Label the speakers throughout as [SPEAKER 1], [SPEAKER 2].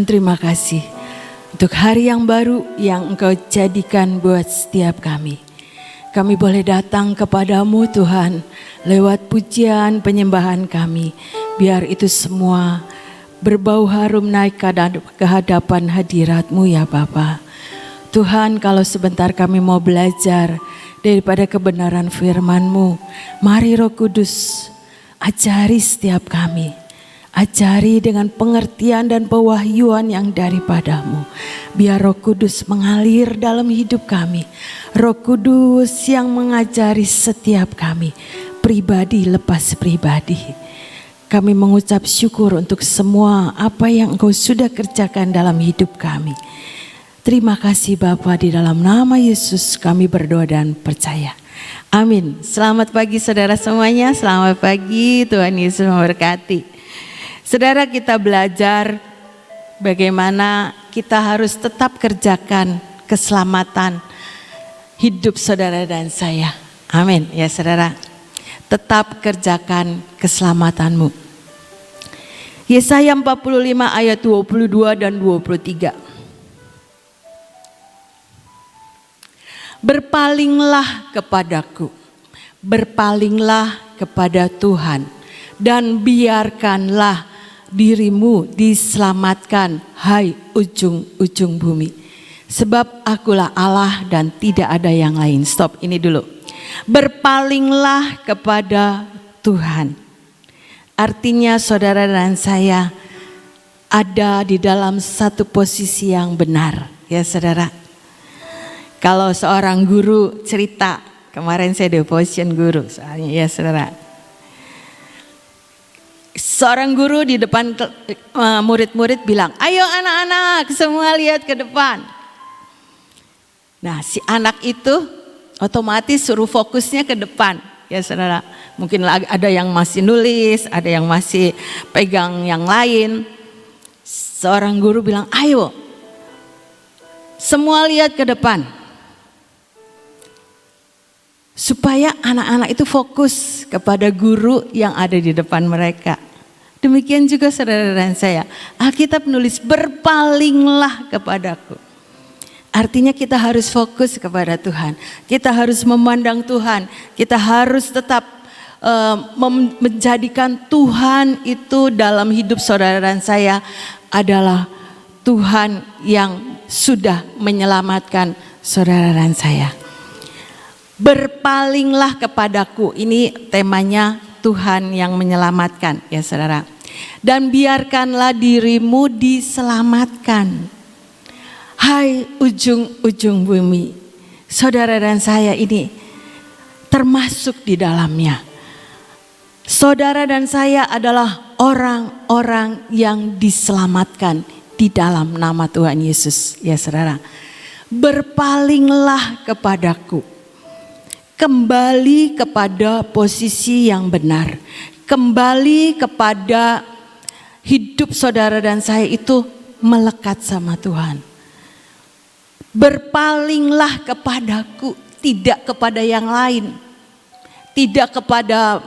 [SPEAKER 1] terima kasih untuk hari yang baru yang Engkau jadikan buat setiap kami. Kami boleh datang kepadamu Tuhan lewat pujian penyembahan kami. Biar itu semua berbau harum naik ke hadapan hadirat-Mu ya Bapa. Tuhan, kalau sebentar kami mau belajar daripada kebenaran firman-Mu, mari Roh Kudus ajari setiap kami. Ajari dengan pengertian dan pewahyuan yang daripadamu. Biar Roh Kudus mengalir dalam hidup kami. Roh Kudus yang mengajari setiap kami. Pribadi lepas pribadi. Kami mengucap syukur untuk semua apa yang Engkau sudah kerjakan dalam hidup kami. Terima kasih Bapa, di dalam nama Yesus kami berdoa dan percaya. Amin. Selamat pagi saudara semuanya. Selamat pagi, Tuhan Yesus memberkati. Saudara, kita belajar bagaimana kita harus tetap kerjakan keselamatan hidup saudara dan saya. Amin ya saudara. Tetap kerjakan keselamatanmu. Yesaya 45 ayat 22 dan 23. Berpalinglah kepadaku, berpalinglah kepada Tuhan, dan biarkanlah dirimu diselamatkan, hai ujung-ujung bumi. Sebab akulah Allah dan tidak ada yang lain. Stop, ini dulu. Berpalinglah kepada Tuhan. Artinya saudara dan saya ada di dalam satu posisi yang benar. Ya saudara. Kalau seorang guru cerita, kemarin saya devotion guru soalnya ya saudara. Seorang guru di depan murid-murid bilang, ayo anak-anak semua lihat ke depan. Nah si anak itu otomatis suruh fokusnya ke depan. Ya saudara, mungkin ada yang masih nulis, ada yang masih pegang yang lain. Seorang guru bilang, ayo semua lihat ke depan. Supaya anak-anak itu fokus kepada guru yang ada di depan mereka. Demikian juga saudara dan saya. Alkitab menulis berpalinglah kepadaku. Artinya kita harus fokus kepada Tuhan. Kita harus memandang Tuhan. Kita harus tetap menjadikan Tuhan itu dalam hidup saudara dan saya adalah Tuhan yang sudah menyelamatkan saudara dan saya. Berpalinglah kepadaku, ini temanya Tuhan yang menyelamatkan ya saudara. Dan biarkanlah dirimu diselamatkan, hai ujung-ujung bumi. Saudara dan saya ini termasuk di dalamnya. Saudara dan saya adalah orang-orang yang diselamatkan di dalam nama Tuhan Yesus ya saudara. Berpalinglah kepadaku. Kembali kepada posisi yang benar. Kembali kepada hidup saudara dan saya itu melekat sama Tuhan. Berpalinglah kepadaku, tidak kepada yang lain. Tidak kepada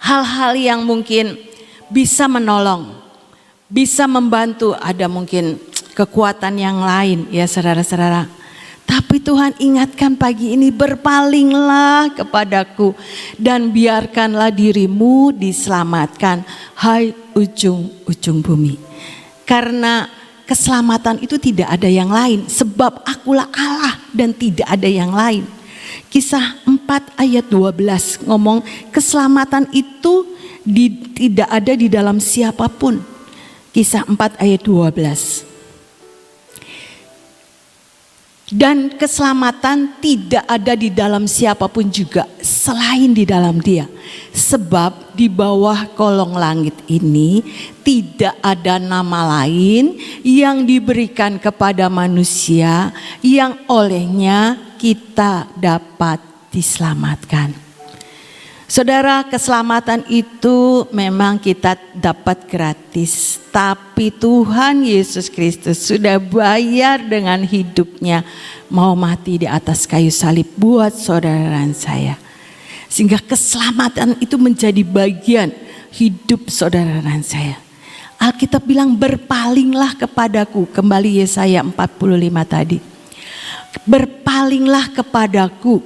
[SPEAKER 1] hal-hal yang mungkin bisa menolong, bisa membantu, ada mungkin kekuatan yang lain ya saudara-saudara. Tapi Tuhan ingatkan pagi ini, berpalinglah kepadaku dan biarkanlah dirimu diselamatkan, hai ujung-ujung bumi. Karena keselamatan itu tidak ada yang lain, sebab akulah Allah dan tidak ada yang lain. Kisah 4 ayat 12 ngomong keselamatan itu tidak ada di dalam siapapun. Kisah 4 ayat 12. Dan keselamatan tidak ada di dalam siapapun juga selain di dalam Dia. Sebab di bawah kolong langit ini tidak ada nama lain yang diberikan kepada manusia yang olehnya kita dapat diselamatkan. Saudara, keselamatan itu memang kita dapat gratis, tapi Tuhan Yesus Kristus sudah bayar dengan hidupnya, mau mati di atas kayu salib buat saudara dan saya. Sehingga keselamatan itu menjadi bagian hidup saudara dan saya. Alkitab bilang berpalinglah kepadaku. Kembali Yesaya 45 tadi. Berpalinglah kepadaku.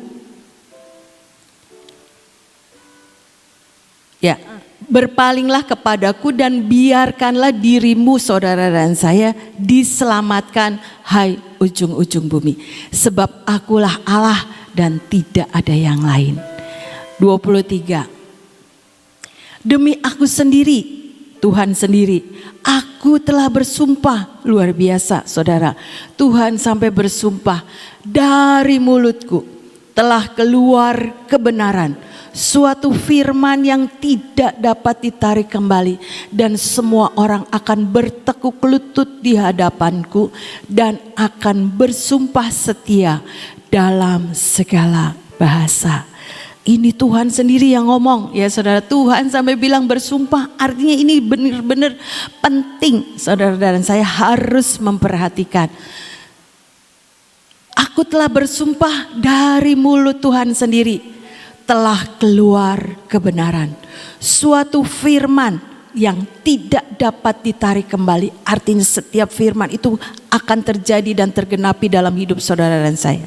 [SPEAKER 1] Ya, berpalinglah kepadaku dan biarkanlah dirimu saudara dan saya diselamatkan hai ujung-ujung bumi. Sebab akulah Allah dan tidak ada yang lain. 23. Demi aku sendiri, Tuhan sendiri, aku telah bersumpah. Luar biasa saudara, Tuhan sampai bersumpah, dari mulutku telah keluar kebenaran, suatu firman yang tidak dapat ditarik kembali, dan semua orang akan bertekuk lutut di hadapanku dan akan bersumpah setia dalam segala bahasa. Ini Tuhan sendiri yang ngomong ya saudara. Tuhan sampai bilang bersumpah, artinya ini benar-benar penting saudara dan saya harus memperhatikan. Aku telah bersumpah, dari mulut Tuhan sendiri telah keluar kebenaran, suatu firman yang tidak dapat ditarik kembali. Artinya setiap firman itu akan terjadi dan tergenapi dalam hidup saudara dan saya.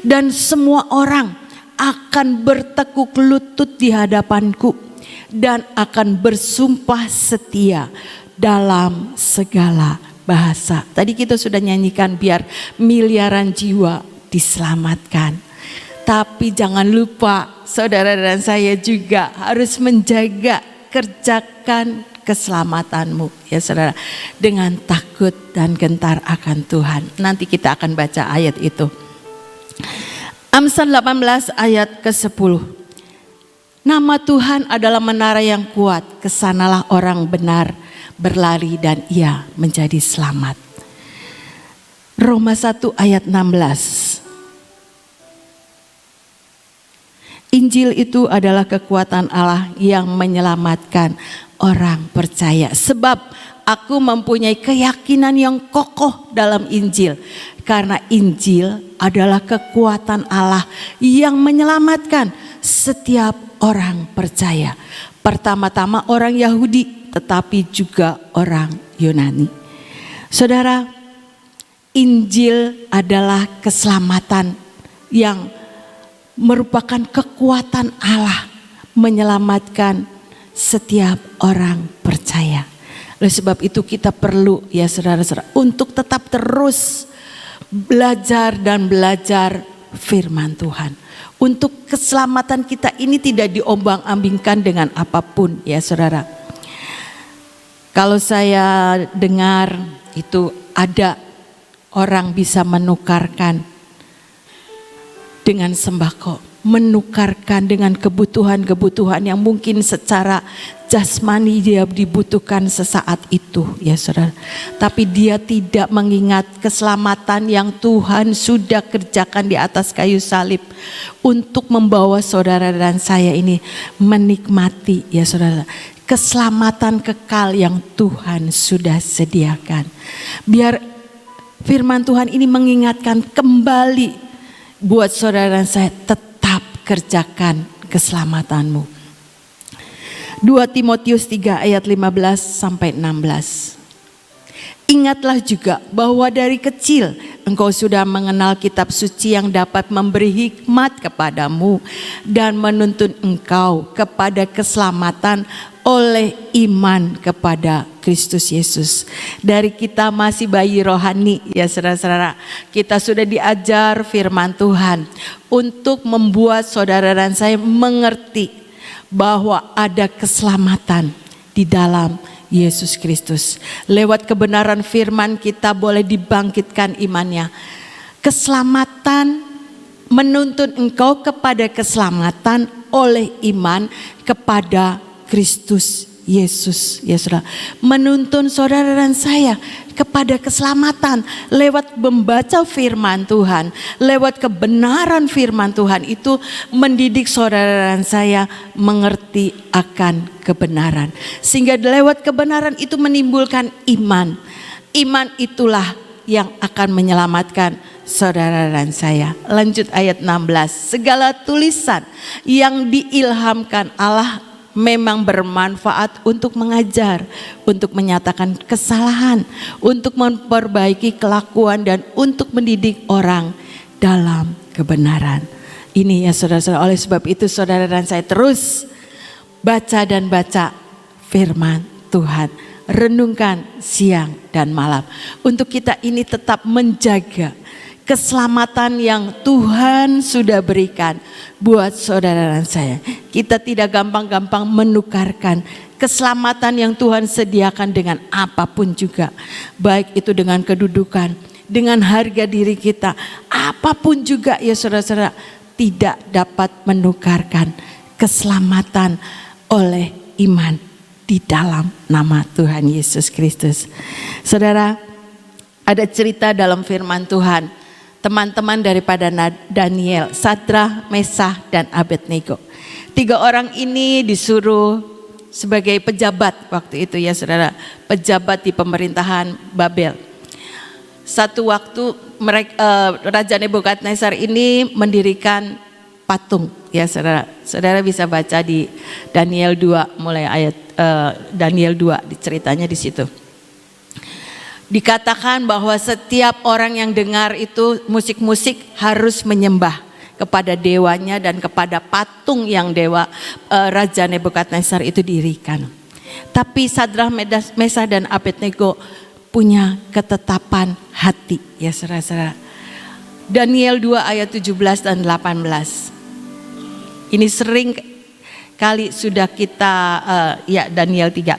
[SPEAKER 1] Dan semua orang akan bertekuk lutut di hadapanku dan akan bersumpah setia dalam segala bahasa. Tadi kita sudah nyanyikan biar miliaran jiwa diselamatkan. Tapi jangan lupa saudara dan saya juga harus menjaga, kerjakan keselamatanmu ya saudara, dengan takut dan gentar akan Tuhan. Nanti kita akan baca ayat itu. Amsal 18 ayat ke-10. Nama Tuhan adalah menara yang kuat, kesanalah orang benar berlari dan ia menjadi selamat. Roma 1 ayat 16. Injil itu adalah kekuatan Allah yang menyelamatkan orang percaya. Sebab aku mempunyai keyakinan yang kokoh dalam Injil. Karena Injil adalah kekuatan Allah yang menyelamatkan setiap orang percaya. Pertama-tama orang Yahudi, tetapi juga orang Yunani. Saudara, Injil adalah keselamatan yang merupakan kekuatan Allah menyelamatkan setiap orang percaya. Oleh sebab itu kita perlu ya saudara-saudara untuk tetap terus belajar dan belajar firman Tuhan. Untuk keselamatan kita ini tidak diombang-ambingkan dengan apapun ya saudara. Kalau saya dengar itu ada orang bisa menukarkan dengan sembako, menukarkan dengan kebutuhan-kebutuhan yang mungkin secara jasmani dia dibutuhkan sesaat itu ya saudara. Tapi dia tidak mengingat keselamatan yang Tuhan sudah kerjakan di atas kayu salib untuk membawa saudara dan saya ini menikmati ya saudara, keselamatan kekal yang Tuhan sudah sediakan. Biar firman Tuhan ini mengingatkan kembali buat saudara dan saya, tetap kerjakan keselamatanmu. 2 Timotius 3 ayat 15 sampai 16. Ingatlah juga bahwa dari kecil engkau sudah mengenal kitab suci yang dapat memberi hikmat kepadamu dan menuntun engkau kepada keselamatan oleh iman kepada Kristus Yesus. Dari kita masih bayi rohani ya saudara-saudara, kita sudah diajar firman Tuhan untuk membuat saudara dan saya mengerti bahwa ada keselamatan di dalam Yesus Kristus. Lewat kebenaran firman kita boleh dibangkitkan imannya. Keselamatan menuntun engkau kepada keselamatan oleh iman kepada Kristus Yesus ya saudara. Menuntun saudara dan saya kepada keselamatan lewat membaca firman Tuhan, lewat kebenaran firman Tuhan itu mendidik saudara dan saya mengerti akan kebenaran. Sehingga lewat kebenaran itu menimbulkan iman. Iman itulah yang akan menyelamatkan saudara dan saya. Lanjut ayat 16. Segala tulisan yang diilhamkan Allah memang bermanfaat untuk mengajar, untuk menyatakan kesalahan, untuk memperbaiki kelakuan, dan untuk mendidik orang dalam kebenaran. Ini ya saudara-saudara, oleh sebab itu saudara dan saya terus baca dan baca firman Tuhan. Renungkan siang dan malam. Untuk kita ini tetap menjaga keselamatan yang Tuhan sudah berikan buat saudara dan saya. Kita tidak gampang-gampang menukarkan keselamatan yang Tuhan sediakan dengan apapun juga. Baik itu dengan kedudukan, dengan harga diri kita, apapun juga ya saudara-saudara, tidak dapat menukarkan keselamatan oleh iman di dalam nama Tuhan Yesus Kristus. Saudara, ada cerita dalam firman Tuhan, teman-teman daripada Daniel, Sadrah, Mesah, dan Abednego. 3 orang ini disuruh sebagai pejabat waktu itu ya saudara, pejabat di pemerintahan Babel. Satu waktu Raja Nebukadnezar ini mendirikan patung ya saudara. Saudara bisa baca di Daniel 2 mulai ayat Daniel 2 ceritanya di situ. Dikatakan bahwa setiap orang yang dengar itu musik-musik harus menyembah kepada dewanya dan kepada patung yang Raja Nebukadnezar itu dirikan. Tapi Sadrah, Mesah, dan Abednego punya ketetapan hati ya saudara-saudara. Daniel 2 ayat 17 dan 18. Ini sering kali sudah kita ya Daniel 3.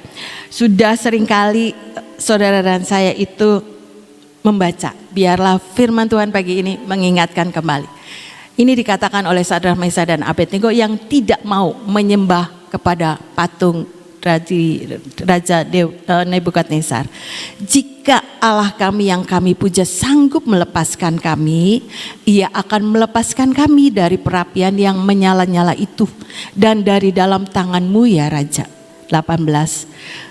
[SPEAKER 1] Sudah sering kali saudara dan saya itu membaca. Biarlah firman Tuhan pagi ini mengingatkan kembali. Ini dikatakan oleh Sadrah, Mesah, dan Abednego yang tidak mau menyembah kepada patung Raja Nebukadnezar. Jika Allah kami yang kami puja sanggup melepaskan kami, Ia akan melepaskan kami dari perapian yang menyala-nyala itu dan dari dalam tanganmu ya Raja. 18.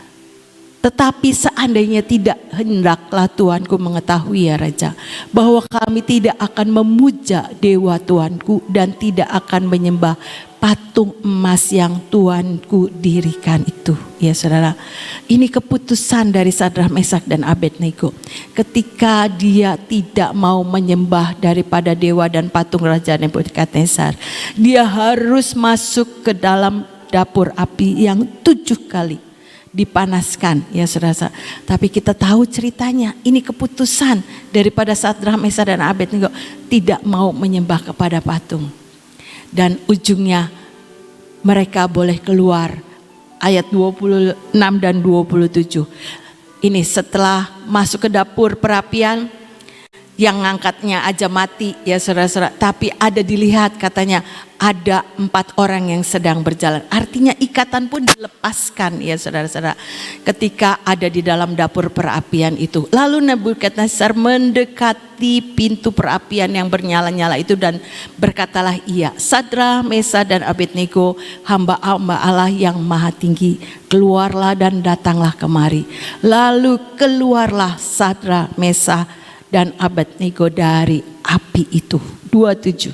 [SPEAKER 1] Tetapi seandainya tidak, hendaklah Tuanku mengetahui ya Raja, bahwa kami tidak akan memuja dewa Tuanku dan tidak akan menyembah patung emas yang Tuanku dirikan itu. Ya saudara, ini keputusan dari Sadrah, Mesah, dan Abednego. Ketika dia tidak mau menyembah daripada dewa dan patung Raja Nebukadnezar, dia harus masuk ke dalam dapur api yang 7 kali dipanaskan ya saudara. Tapi kita tahu ceritanya, ini keputusan daripada Sadrah, Mesah, dan Abednego tidak mau menyembah kepada patung. Dan ujungnya mereka boleh keluar. Ayat 26 dan 27. Ini setelah masuk ke dapur perapian, yang ngangkatnya aja mati ya saudara-saudara. Tapi ada dilihat katanya ada 4 orang yang sedang berjalan. Artinya ikatan pun dilepaskan ya saudara-saudara. Ketika ada di dalam dapur perapian itu. Lalu Nebukadnezar mendekati pintu perapian yang bernyala-nyala itu dan berkatalah ia, Sadrah, Mesah, dan Abednego, hamba-hamba Allah yang maha tinggi, keluarlah dan datanglah kemari. Lalu keluarlah Sadrah, Mesah, dan Abednego dari api itu. 27.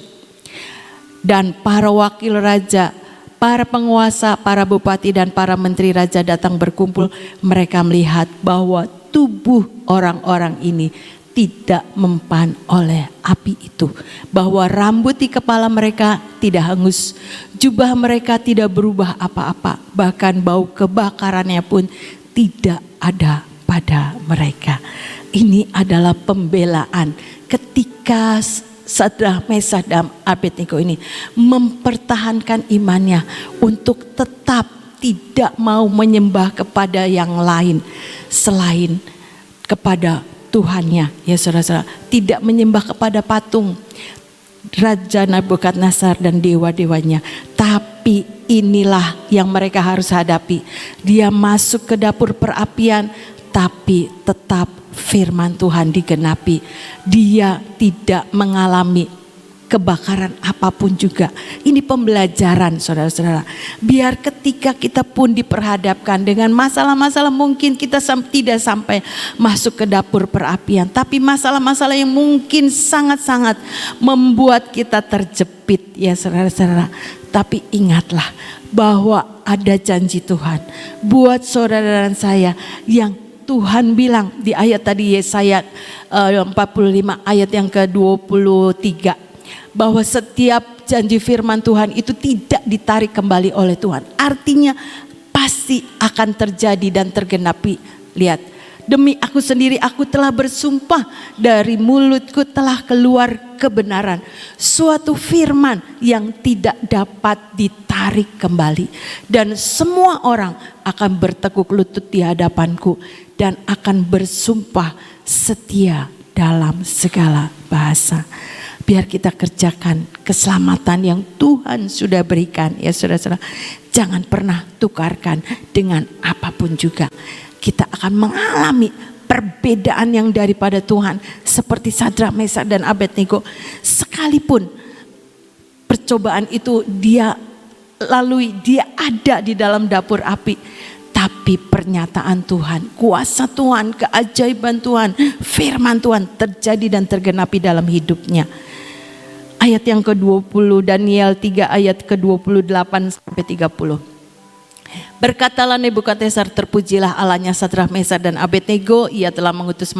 [SPEAKER 1] Dan para wakil raja, para penguasa, para bupati, dan para menteri raja datang berkumpul. Mereka melihat bahwa tubuh orang-orang ini tidak mempan oleh api itu. Bahwa rambut di kepala mereka tidak hangus, jubah mereka tidak berubah apa-apa. Bahkan bau kebakarannya pun tidak ada pada mereka. Ini adalah pembelaan ketika Sadrah, Mesah, dan Abednego ini mempertahankan imannya untuk tetap tidak mau menyembah kepada yang lain selain kepada Tuhannya ya saudara-saudara. Tidak menyembah kepada patung Raja Nebukadnezar dan dewa-dewanya. Tapi inilah yang mereka harus hadapi. Dia masuk ke dapur perapian, tapi tetap firman Tuhan digenapi. Dia tidak mengalami kebakaran apapun juga. Ini pembelajaran saudara-saudara. Biar ketika kita pun diperhadapkan dengan masalah-masalah, mungkin kita tidak sampai masuk ke dapur perapian. Tapi masalah-masalah yang mungkin sangat-sangat membuat kita terjepit ya saudara-saudara. Tapi ingatlah bahwa ada janji Tuhan buat saudara dan saya yang Tuhan bilang di ayat tadi Yesaya 45 ayat yang ke-23 bahwa setiap janji firman Tuhan itu tidak ditarik kembali oleh Tuhan. Artinya pasti akan terjadi dan tergenapi. Lihat, demi aku sendiri aku telah bersumpah, dari mulutku telah keluar kebenaran. Suatu firman yang tidak dapat ditarik kembali. Dan semua orang akan bertekuk lutut di hadapanku dan akan bersumpah setia dalam segala bahasa. Biar kita kerjakan keselamatan yang Tuhan sudah berikan ya saudara-saudara. Jangan pernah tukarkan dengan apapun juga. Kita akan mengalami perbedaan yang daripada Tuhan. Seperti Sadrak, Mesak dan Abednego. Sekalipun percobaan itu dia lalui, dia ada di dalam dapur api. Tapi pernyataan Tuhan, kuasa Tuhan, keajaiban Tuhan, firman Tuhan terjadi dan tergenapi dalam hidupnya. Ayat yang ke-20, Daniel 3 ayat ke-28 sampai 30. Berkatalah Nebukadnezar, terpujilah Allahnya Sadrak, Mesak dan Abednego. Ia telah mengutus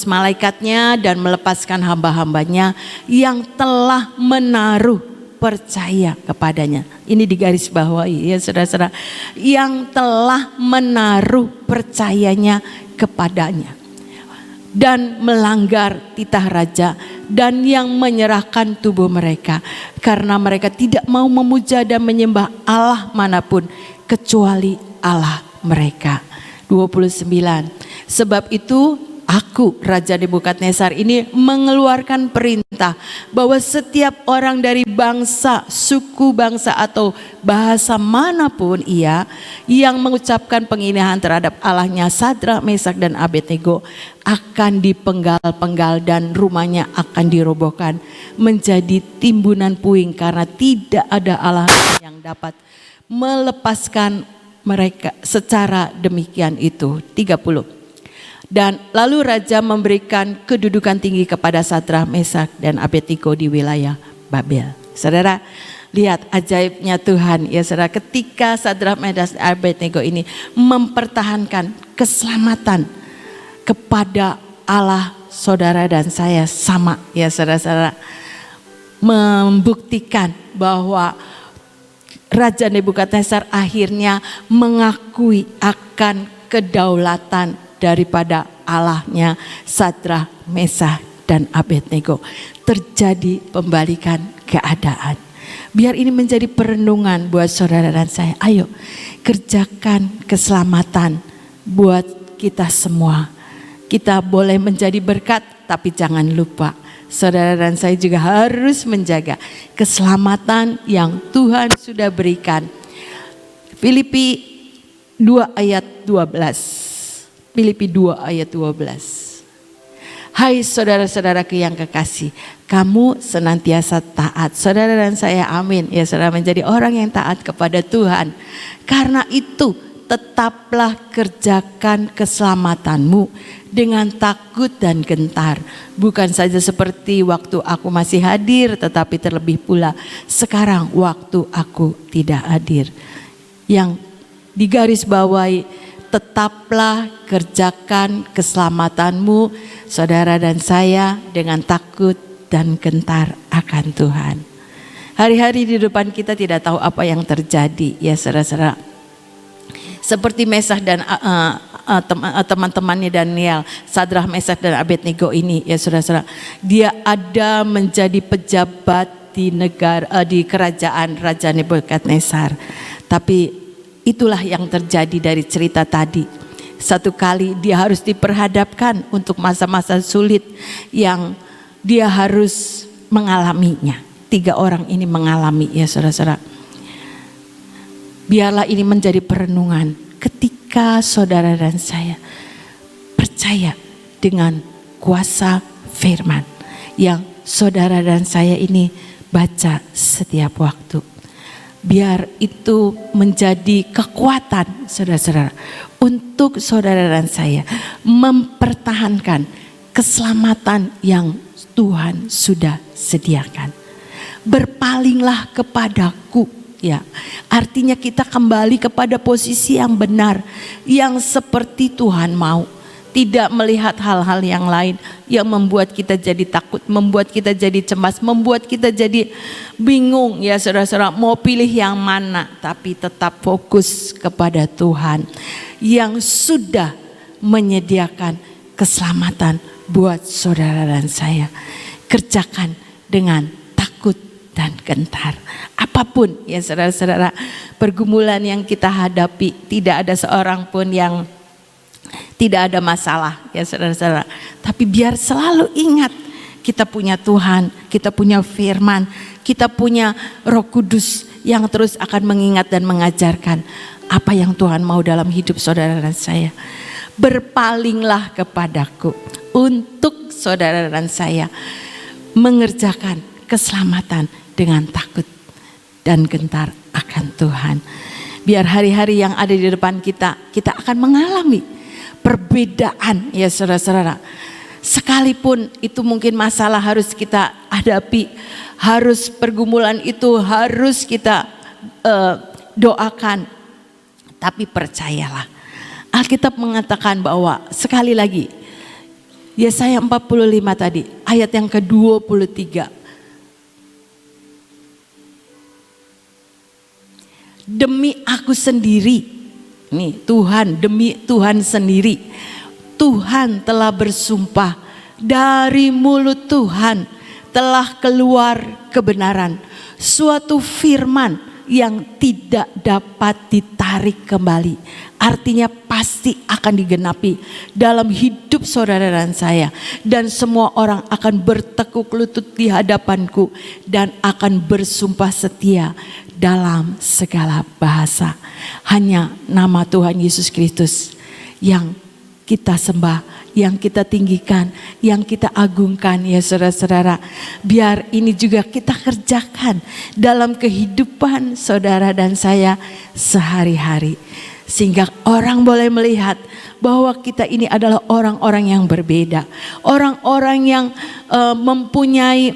[SPEAKER 1] malaikatnya dan melepaskan hamba-hambanya yang telah menaruh percaya kepadanya. Ini digaris bawahi ya saudara-saudara. Yang telah menaruh percayanya kepadanya. Dan melanggar titah raja, dan yang menyerahkan tubuh mereka, karena mereka tidak mau memuja dan menyembah Allah manapun kecuali Allah mereka. 29. Sebab itu aku Raja Nebukadnezar ini mengeluarkan perintah bahwa setiap orang dari bangsa, suku bangsa atau bahasa manapun ia yang mengucapkan penghinaan terhadap Allahnya Sadrak, Mesak dan Abednego akan dipenggal-penggal dan rumahnya akan dirobohkan menjadi timbunan puing, karena tidak ada Allah yang dapat melepaskan mereka secara demikian itu. 30. Dan lalu raja memberikan kedudukan tinggi kepada Sadrak, Mesak dan Abednego di wilayah Babel. Saudara, lihat ajaibnya Tuhan ya saudara, ketika Sadrak, Mesak dan Abednego ini mempertahankan keselamatan kepada Allah saudara dan saya sama ya saudara-saudara, membuktikan bahwa Raja Nebukadnezar akhirnya mengakui akan kedaulatan daripada Allahnya Sadrak, Mesak dan Abednego. Terjadi pembalikan keadaan. Biar ini menjadi perenungan buat saudara dan saya. Ayo kerjakan keselamatan buat kita semua. Kita boleh menjadi berkat, tapi jangan lupa saudara dan saya juga harus menjaga keselamatan yang Tuhan sudah berikan. Filipi 2 ayat 12. Filipi 2 ayat 12. Hai saudara-saudaraku yang kekasih, kamu senantiasa taat. Saudara dan saya, amin. Ya saudara, menjadi orang yang taat kepada Tuhan. Karena itu tetaplah kerjakan keselamatanmu dengan takut dan gentar. Bukan saja seperti waktu aku masih hadir, tetapi terlebih pula sekarang waktu aku tidak hadir. Yang digaris bawahi, tetaplah kerjakan keselamatanmu saudara dan saya dengan takut dan gentar akan Tuhan. Hari-hari di depan kita tidak tahu apa yang terjadi ya saudara-saudara. Seperti Mesak dan teman-temannya Daniel, Sadrak, Mesak dan Abednego ini ya saudara-saudara. Dia ada menjadi pejabat di kerajaan Raja Nebukadnezar. Tapi itulah yang terjadi dari cerita tadi. Satu kali dia harus diperhadapkan untuk masa-masa sulit yang dia harus mengalaminya. 3 orang ini mengalami ya saudara-saudara. Biarlah ini menjadi perenungan ketika saudara dan saya percaya dengan kuasa firman yang saudara dan saya ini baca setiap waktu. Biar itu menjadi kekuatan saudara-saudara untuk saudara dan saya mempertahankan keselamatan yang Tuhan sudah sediakan. Berpalinglah kepadaku Ya, artinya kita kembali kepada posisi yang benar, yang seperti Tuhan mau. Tidak melihat hal-hal yang lain yang membuat kita jadi takut, membuat kita jadi cemas, membuat kita jadi bingung ya saudara-saudara, mau pilih yang mana. Tapi tetap fokus kepada Tuhan yang sudah menyediakan keselamatan buat saudara dan saya. Kerjakan dengan takut dan gentar. Apapun ya saudara-saudara, pergumulan yang kita hadapi, tidak ada seorang pun yang tidak ada masalah ya saudara-saudara. Tapi biar selalu ingat, kita punya Tuhan, kita punya firman, kita punya Roh Kudus yang terus akan mengingat dan mengajarkan apa yang Tuhan mau dalam hidup saudara dan saya. Berpalinglah kepadaku untuk saudara dan saya mengerjakan keselamatan dengan takut dan gentar akan Tuhan. Biar hari-hari yang ada di depan kita akan mengalami perbedaan ya saudara-saudara. Sekalipun itu mungkin masalah harus kita hadapi, harus pergumulan itu harus kita doakan. Tapi percayalah, Alkitab mengatakan bahwa sekali lagi, Yesaya 45 tadi, ayat yang ke-23. Demi aku sendiri, nih Tuhan, demi Tuhan sendiri, Tuhan telah bersumpah, dari mulut Tuhan telah keluar kebenaran, suatu firman yang tidak dapat ditarik kembali. Artinya pasti akan digenapi dalam hidup saudara dan saya. Dan semua orang akan bertekuk lutut di hadapanku dan akan bersumpah setia dalam segala bahasa. Hanya nama Tuhan Yesus Kristus yang kita sembah, yang kita tinggikan, yang kita agungkan ya saudara-saudara. Biar ini juga kita kerjakan dalam kehidupan saudara dan saya sehari-hari. Sehingga orang boleh melihat bahwa kita ini adalah orang-orang yang berbeda. Orang-orang yang mempunyai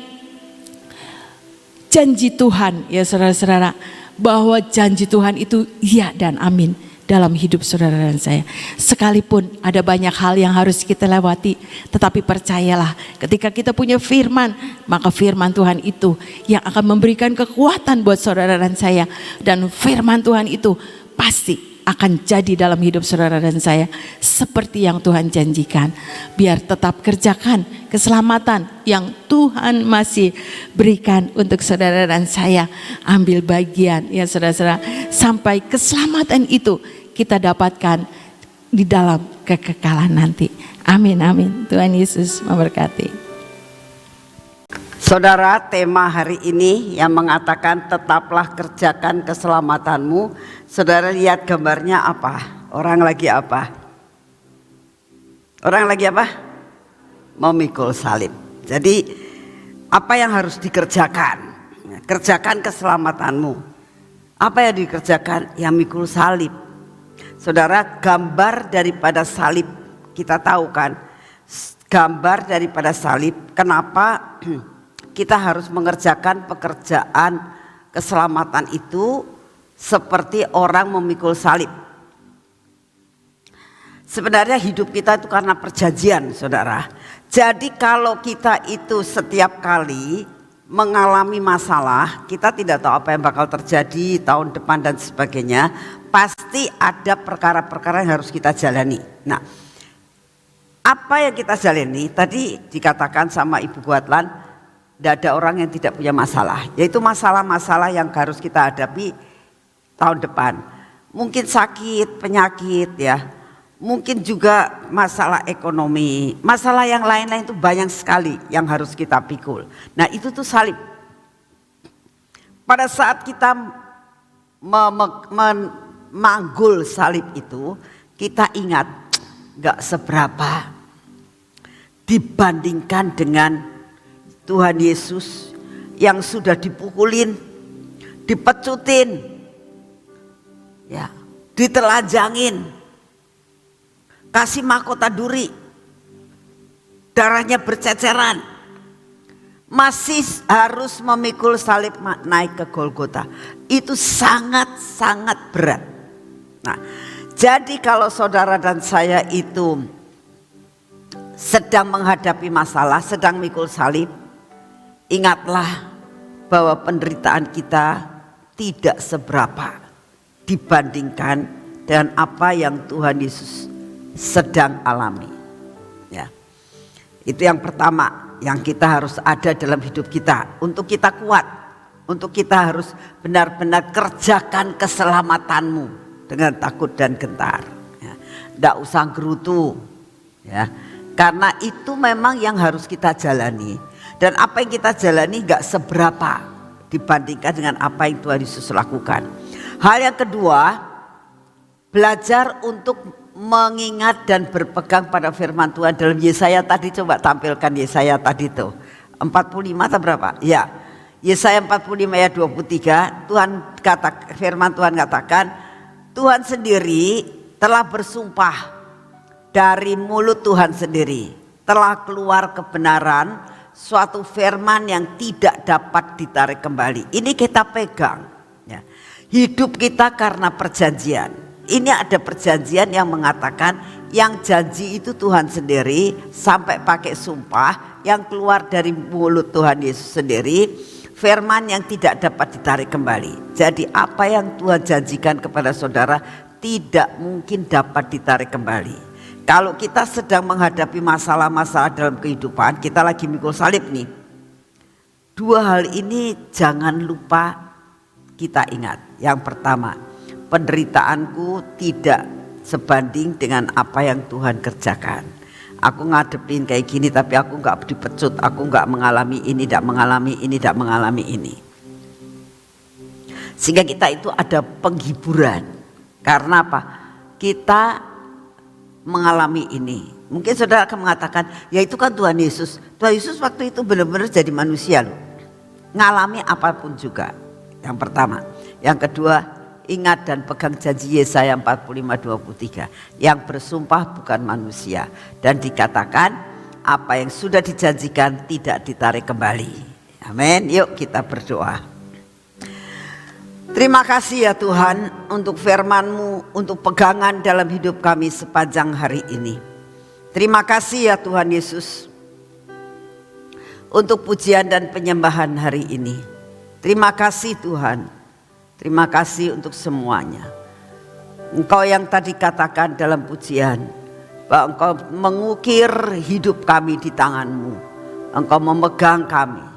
[SPEAKER 1] janji Tuhan ya saudara-saudara. Bahwa janji Tuhan itu iya dan amin dalam hidup saudara dan saya. Sekalipun ada banyak hal yang harus kita lewati, tetapi percayalah ketika kita punya firman, maka firman Tuhan itu yang akan memberikan kekuatan buat saudara dan saya. Dan firman Tuhan itu pasti akan jadi dalam hidup saudara dan saya seperti yang Tuhan janjikan. Biar tetap kerjakan keselamatan yang Tuhan masih berikan untuk saudara dan saya. Ambil bagian ya saudara-saudara, sampai keselamatan itu kita dapatkan di dalam kekekalan nanti. Amin, amin. Tuhan Yesus memberkati.
[SPEAKER 2] Saudara, tema hari ini yang mengatakan tetaplah kerjakan keselamatanmu. Saudara lihat gambarnya apa? Orang lagi apa? Orang lagi apa? Memikul salib. Jadi apa yang harus dikerjakan? Kerjakan keselamatanmu. Apa yang dikerjakan? Ya mikul salib. Saudara, gambar daripada salib, kita tahu kan? Gambar daripada salib. Kenapa kita harus mengerjakan pekerjaan keselamatan itu seperti orang memikul salib? Sebenarnya hidup kita itu karena perjanjian, saudara. Jadi kalau kita itu setiap kali mengalami masalah, kita tidak tahu apa yang bakal terjadi tahun depan dan sebagainya. Pasti ada perkara-perkara yang harus kita jalani. Nah, apa yang kita jalani? Tadi dikatakan sama Ibu Guatlan, tidak ada orang yang tidak punya masalah. Yaitu masalah-masalah yang harus kita hadapi tahun depan. Mungkin sakit, penyakit ya. Mungkin juga masalah ekonomi. Masalah yang lain-lain itu banyak sekali yang harus kita pikul. Nah itu tuh salib. Pada saat kita memanggul salib itu, kita ingat gak seberapa dibandingkan dengan Tuhan Yesus yang sudah dipukulin, dipecutin, ya, ditelanjangin, kasih mahkota duri, darahnya berceceran, masih harus memikul salib naik ke Golgota. Itu sangat-sangat berat. Nah, jadi kalau saudara dan saya itu sedang menghadapi masalah, sedang mikul salib, ingatlah bahwa penderitaan kita tidak seberapa dibandingkan dengan apa yang Tuhan Yesus sedang alami. Ya. Itu yang pertama yang kita harus ada dalam hidup kita. Untuk kita kuat, untuk kita harus benar-benar kerjakan keselamatanmu dengan takut dan gentar. Ya. Nggak usah gerutu, ya. Karena itu memang yang harus kita jalani. Dan apa yang kita jalani nggak seberapa dibandingkan dengan apa yang Tuhan Yesus lakukan. Hal yang kedua, belajar untuk mengingat dan berpegang pada firman Tuhan dalam Yesaya tadi. Coba tampilkan Yesaya tadi tuh 45 atau berapa? Ya, Yesaya 45 ayat 23. Firman Tuhan katakan, Tuhan sendiri telah bersumpah, dari mulut Tuhan sendiri telah keluar kebenaran, suatu firman yang tidak dapat ditarik kembali. Ini kita pegang, ya. Hidup kita karena perjanjian. Ini ada perjanjian yang mengatakan yang janji itu Tuhan sendiri, sampai pakai sumpah yang keluar dari mulut Tuhan Yesus sendiri, firman yang tidak dapat ditarik kembali. Jadi apa yang Tuhan janjikan kepada saudara tidak mungkin dapat ditarik kembali. Kalau kita sedang menghadapi masalah-masalah dalam kehidupan, kita lagi mikul salib nih, dua hal ini jangan lupa kita ingat. Yang pertama, penderitaanku tidak sebanding dengan apa yang Tuhan kerjakan. Aku ngadepin kayak gini tapi aku gak dipecut, aku gak mengalami ini, tidak mengalami ini, tidak mengalami ini. Sehingga kita itu ada penghiburan. Karena apa? Kita mengalami ini. Mungkin saudara akan mengatakan, ya itu kan Tuhan Yesus. Tuhan Yesus waktu itu benar-benar jadi manusia loh. Ngalami apapun juga. Yang pertama. Yang kedua, ingat dan pegang janji Yesaya 45:23. Yang bersumpah bukan manusia. Dan dikatakan apa yang sudah dijanjikan tidak ditarik kembali. Amin. Yuk kita berdoa. Terima kasih ya Tuhan untuk firman-Mu, untuk pegangan dalam hidup kami sepanjang hari ini. Terima kasih ya Tuhan Yesus untuk pujian dan penyembahan hari ini. Terima kasih Tuhan. Terima kasih untuk semuanya. Engkau yang tadi katakan dalam pujian, bahwa Engkau mengukir hidup kami di tangan-Mu. Engkau memegang kami.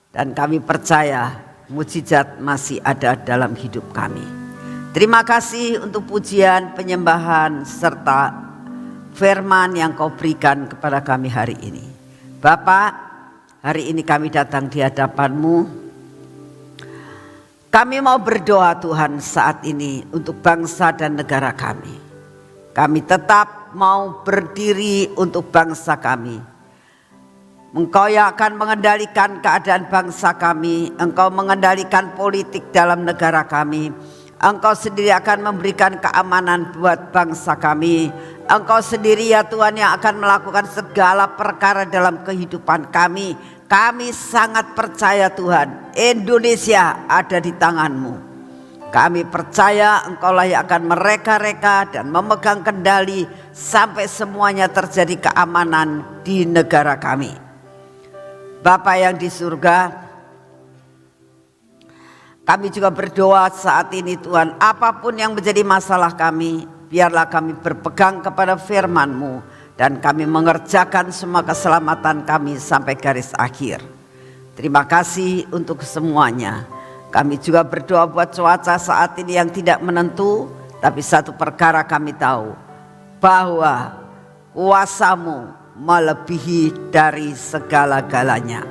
[SPEAKER 2] Dan kami percaya mujizat masih ada dalam hidup kami. Terima kasih untuk pujian, penyembahan, serta firman yang Kau berikan kepada kami hari ini. Bapak, hari ini kami datang di hadapan-Mu. Kami mau berdoa Tuhan saat ini untuk bangsa dan negara kami. Kami tetap mau berdiri untuk bangsa kami. Engkau yang akan mengendalikan keadaan bangsa kami. Engkau mengendalikan politik dalam negara kami. Engkau sendiri akan memberikan keamanan buat bangsa kami. Engkau sendiri ya Tuhan yang akan melakukan segala perkara dalam kehidupan kami. Kami sangat percaya Tuhan, Indonesia ada di tangan-Mu. Kami percaya Engkaulah yang akan mereka-reka dan memegang kendali sampai semuanya terjadi keamanan di negara kami. Bapa yang di surga, kami juga berdoa saat ini Tuhan, apapun yang menjadi masalah kami, biarlah kami berpegang kepada firman-Mu. Dan kami mengerjakan semua keselamatan kami sampai garis akhir. Terima kasih untuk semuanya. Kami juga berdoa buat cuaca saat ini yang tidak menentu. Tapi satu perkara kami tahu, bahwa kuasa-Mu melebihi dari segala-galanya.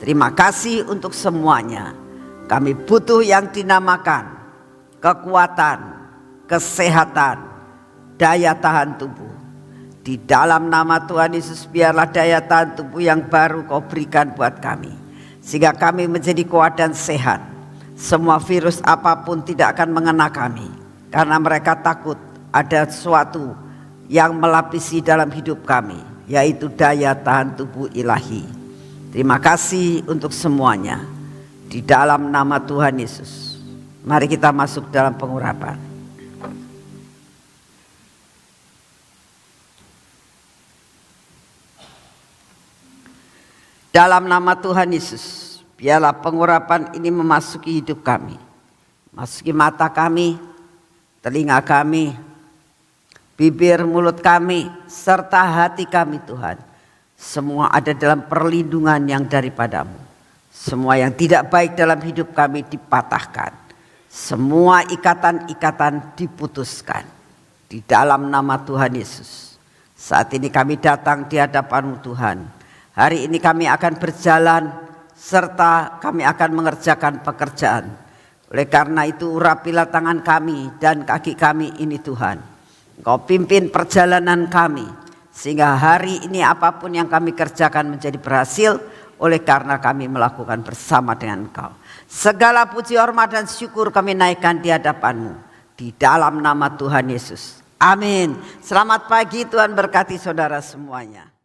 [SPEAKER 2] Terima kasih untuk semuanya. Kami butuh yang dinamakan kekuatan, kesehatan, daya tahan tubuh. Di dalam nama Tuhan Yesus biarlah daya tahan tubuh yang baru Kau berikan buat kami. Sehingga kami menjadi kuat dan sehat. Semua virus apapun tidak akan mengena kami. Karena mereka takut ada sesuatu yang melapisi dalam hidup kami. Yaitu daya tahan tubuh ilahi. Terima kasih untuk semuanya. Di dalam nama Tuhan Yesus, mari kita masuk dalam pengurapan. Dalam nama Tuhan Yesus, biarlah pengurapan ini memasuki hidup kami, masuki mata kami, telinga kami, bibir mulut kami, serta hati kami Tuhan. Semua ada dalam perlindungan yang daripadamu. Semua yang tidak baik dalam hidup kami dipatahkan. Semua ikatan-ikatan diputuskan. Di dalam nama Tuhan Yesus. Saat ini kami datang di hadapan-Mu Tuhan. Hari ini kami akan berjalan serta kami akan mengerjakan pekerjaan. Oleh karena itu urapilah tangan kami dan kaki kami ini Tuhan. Engkau pimpin perjalanan kami sehingga hari ini apapun yang kami kerjakan menjadi berhasil oleh karena kami melakukan bersama dengan Engkau. Segala puji, hormat dan syukur kami naikkan di hadapan-Mu di dalam nama Tuhan Yesus. Amin. Selamat pagi, Tuhan berkati saudara semuanya.